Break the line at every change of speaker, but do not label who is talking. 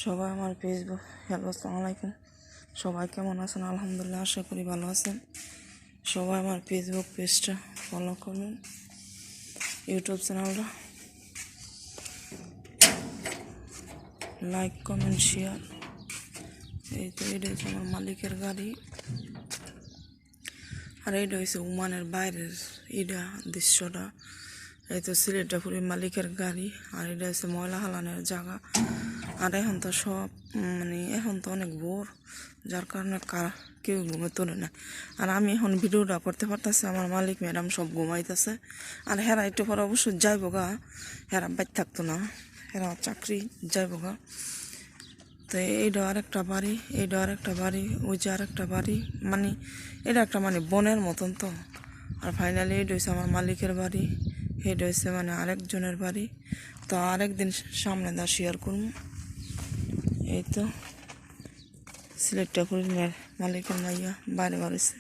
সবাই আমার Facebook hello আসসালামু আলাইকুম। সবাই কেমন আছেন? আলহামদুলিল্লাহ, আশা করি ভালো আছেন। সবাই আমার ফেসবুক পেজটা ফলো করবেন, ইউটিউব চ্যানেলটা লাইক কমেন্ট শেয়ার। এই তো এটা হচ্ছে আমার মালিকের গাড়ি, আর এইটা হচ্ছে ওমানের বাইরের এটা দৃশ্যটা। এই তো সিলেটপুরের মালিকের গাড়ি, আর এটা হচ্ছে ময়লা হালানের জায়গা। আর এখন তো সব এখন তো অনেক ভোর, যার কারণে কেউ ঘুমে তোলে না। আর আমি এখন ভিডিওটা করতে পারতেছি, আমার মালিক ম্যাডাম সব ঘুমাইতেছে। আর হেরা একটু পরে অবশ্যই যাইব গা, হেরা বাইর থাকতো না, হেরা চাকরি যাইব গা। তো এইটা আরেকটা বাড়ি, এইটা আরেকটা বাড়ি, ওই যে আরেকটা বাড়ি, এটা একটা বনের মতন তো। আর ফাইনালি এইটা হচ্ছে আমার মালিকের বাড়ি, এটা হচ্ছে আরেকজনের বাড়ি। তো আরেকদিন সামনে দা শেয়ার করব। এই তো সিলেটপুরের মালিকের মাইয়া বাইরে বাড়িছে।